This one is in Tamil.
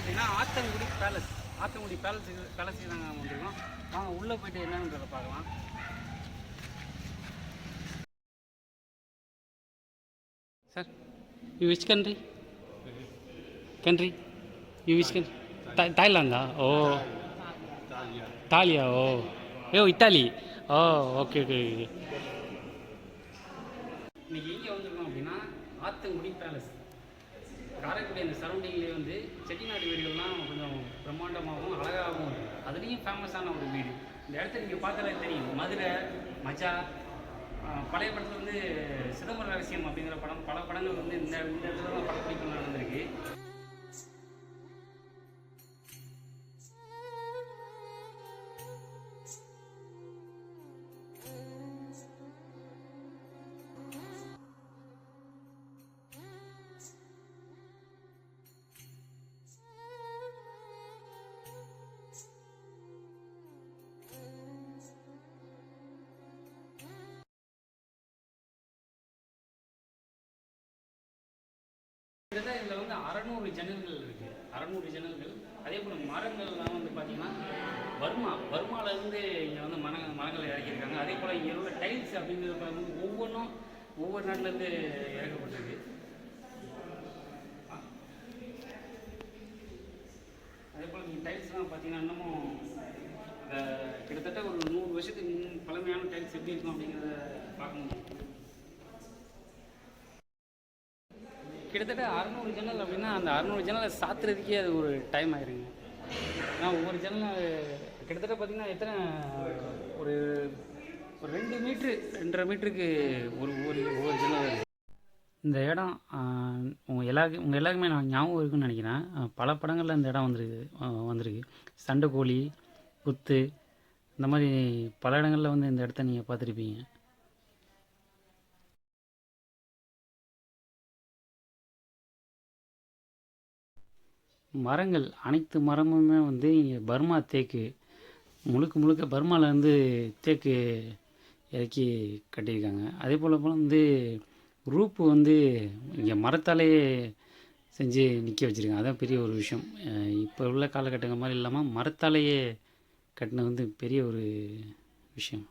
அப்படின்னா ஆத்தங்குடி பேலஸ். ஆத்தங்குடி பேலஸுக்கு நாங்கள் வந்திருக்கோம். வாங்க உள்ளே போய்ட்டு என்னன்றதை பார்க்கலாம். Sir, you which country? You which country? தாய்லாந்தா? ஓ, இத்தாலியா? Oh, Italy. Oh, okay okay okay. இன்னைக்கு எங்கே வந்திருக்கோம் அப்படின்னா ஆத்தங்குடி பேலஸ். காரைக்குடி அந்த சரௌண்டிங்லேயே வந்து செட்டிநாடு வீடுகள்லாம் கொஞ்சம் பிரம்மாண்டமாகவும் அழகாகவும் இருக்குது. அதுலேயும் ஃபேமஸான ஒரு வீடு. இந்த இடத்த நீங்கள் பார்த்தாலே தெரியும். மதுரை, மஜா, பழைய படத்தில் வந்து சிதம்பர ரகசியம் அப்படிங்கிற படம், பல படங்கள் வந்து இந்த இடத்துல தான் படப்பிடிப்பு நடந்திருக்கு. இதில் வந்து 600 ஜன்னல்கள் இருக்குது. 600 ஜன்னல்கள். அதே போல் மரங்கள்லாம் வந்து பார்த்திங்கன்னா பர்மாவிலேருந்து இங்கே வந்து மரங்கள் இறக்கியிருக்காங்க. அதே போல் இங்கே உள்ள டைல்ஸ் அப்படிங்கிறது வந்து ஒவ்வொன்றும் ஒவ்வொரு நாட்டிலேருந்து இறக்கப்பட்டிருக்கு. அதே போல் இங்கே டைல்ஸ்லாம் பார்த்திங்கன்னா இன்னமும் கிட்டத்தட்ட ஒரு 100 வருஷத்துக்கு பழமையான டைல்ஸ் எப்படி இருக்கும் அப்படிங்கிறத பார்க்க முடியும். கிட்டத்தட்ட 600 ஜன்னல் அப்படின்னா அந்த 600 ஜன்னலை சாத்துறதுக்கே அது ஒரு டைம் ஆயிருங்க. ஏன்னா ஒவ்வொரு ஜன்னல் கிட்டத்தட்ட பார்த்திங்கன்னா எத்தனை ஒரு 2 மீட்ரு 2.5 மீட்டருக்கு ஒவ்வொரு ஜன்னல் இருக்குது. இந்த இடம் உங்கள் எல்லாருக்குமே நான் ஞாபகம் இருக்குன்னு நினைக்கிறேன். பல படங்களில் இந்த இடம் வந்திருக்கு. சண்டைக்கோழி, குத்து, இந்த மாதிரி பல இடங்களில் வந்து இந்த இடத்த நீங்கள் பார்த்துருப்பீங்க. மரங்கள் அனைத்து மரமுமே வந்து இங்கே பர்மா தேக்கு, முழுக்க பர்மாவிலேருந்து தேக்கு இறக்கி கட்டியிருக்காங்க. அதே போல் வந்து ரூப்பு வந்து இங்கே மரத்தாலேயே செஞ்சு நிற்க வச்சுருக்காங்க. அதான் பெரிய ஒரு விஷயம். இப்போ உள்ள காலகட்டங்கள் மாதிரி இல்லாமல் மரத்தாலேயே கட்டினது வந்து பெரிய ஒரு விஷயம்.